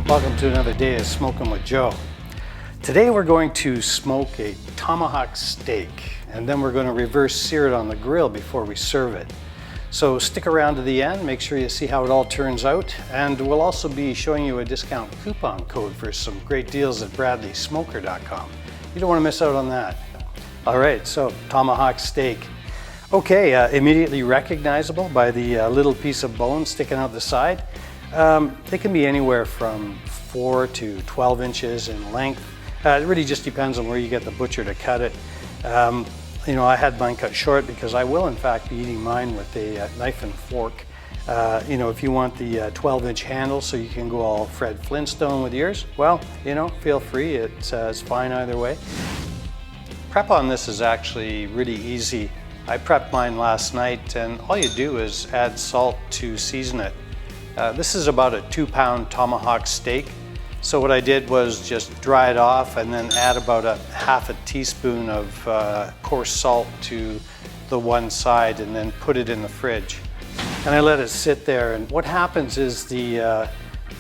Welcome to another day of Smoking with Joe. Today we're going to smoke a tomahawk steak, and then we're going to reverse sear it on the grill before we serve it. So stick around to the end, make sure you see how it all turns out, and we'll also be showing you a discount coupon code for some great deals at bradleysmoker.com. You don't want to miss out on that. All right, so tomahawk steak. Okay, immediately recognizable by the little piece of bone sticking out the side. They can be anywhere from 4 to 12 inches in length. It really just depends on where you get the butcher to cut it. I had mine cut short because I will in fact be eating mine with a knife and fork. If you want the 12-inch handle so you can go all Fred Flintstone with yours, well, feel free. It's fine either way. Prep on this is actually really easy. I prepped mine last night, and all you do is add salt to season it. This is about a 2-pound tomahawk steak. So what I did was just dry it off and then add about a half a teaspoon of coarse salt to the one side and then put it in the fridge. And I let it sit there, and what happens is the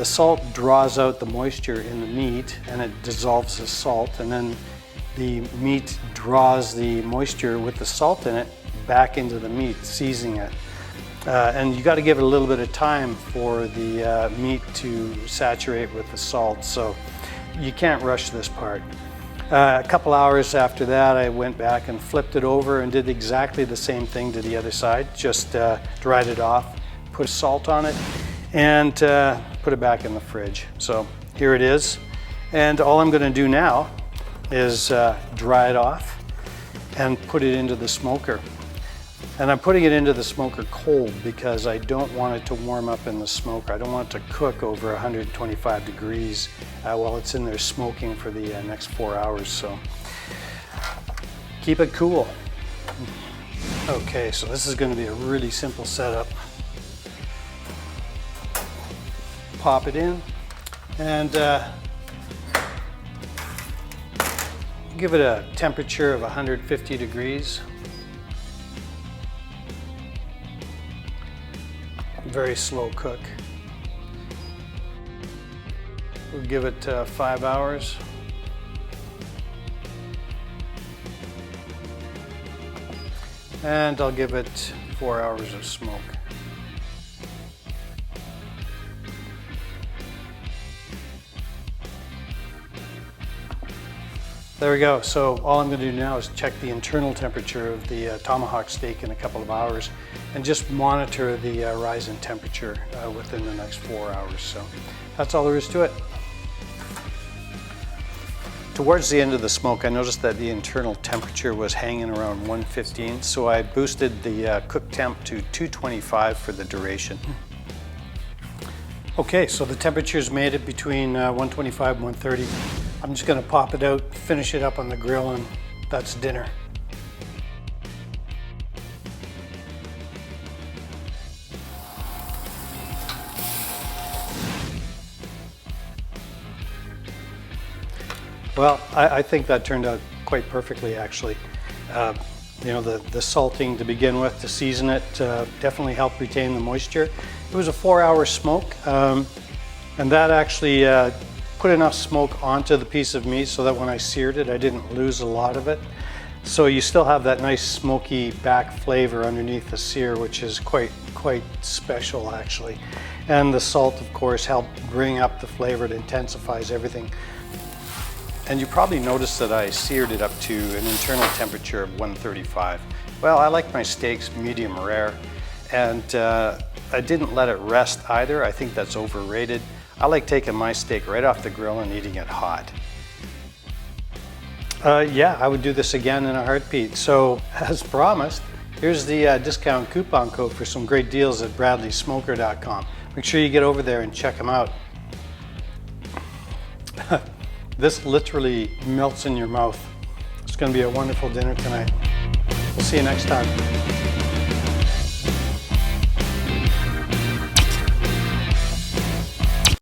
salt draws out the moisture in the meat and it dissolves the salt, and then the meat draws the moisture with the salt in it back into the meat, seasoning it. And you got to give it a little bit of time for the meat to saturate with the salt, so you can't rush this part. A couple hours after that, I went back and flipped it over and did exactly the same thing to the other side. Just dried it off, put salt on it, and put it back in the fridge. So here it is, and all I'm going to do now is dry it off and put it into the smoker. And I'm putting it into the smoker cold because I don't want it to warm up in the smoker. I don't want it to cook over 125 degrees while it's in there smoking for the next 4 hours. So keep it cool. Okay, so this is going to be a really simple setup. Pop it in and give it a temperature of 150 degrees. Very slow cook. We'll give it 5 hours. And I'll give it 4 hours of smoke. There we go. So all I'm going to do now is check the internal temperature of the tomahawk steak in a couple of hours and just monitor the rise in temperature within the next 4 hours. So that's all there is to it. Towards the end of the smoke, I noticed that the internal temperature was hanging around 115, so I boosted the cook temp to 225 for the duration. Okay, so the temperature's made it between 125 and 130. I'm just going to pop it out, finish it up on the grill, and that's dinner. Well, I think that turned out quite perfectly, actually. The salting to begin with, to season it, definitely helped retain the moisture. It was a 4-hour smoke, and that actually put enough smoke onto the piece of meat so that when I seared it, I didn't lose a lot of it. So you still have that nice smoky back flavor underneath the sear, which is quite special, actually. And the salt, of course, helped bring up the flavor. It intensifies everything. And you probably noticed that I seared it up to an internal temperature of 135. Well, I like my steaks medium rare, and I didn't let it rest either. I think that's overrated. I like taking my steak right off the grill and eating it hot. Yeah, I would do this again in a heartbeat. So, as promised, here's the discount coupon code for some great deals at bradleysmoker.com. Make sure you get over there and check them out. This literally melts in your mouth. It's going to be a wonderful dinner tonight. We'll see you next time.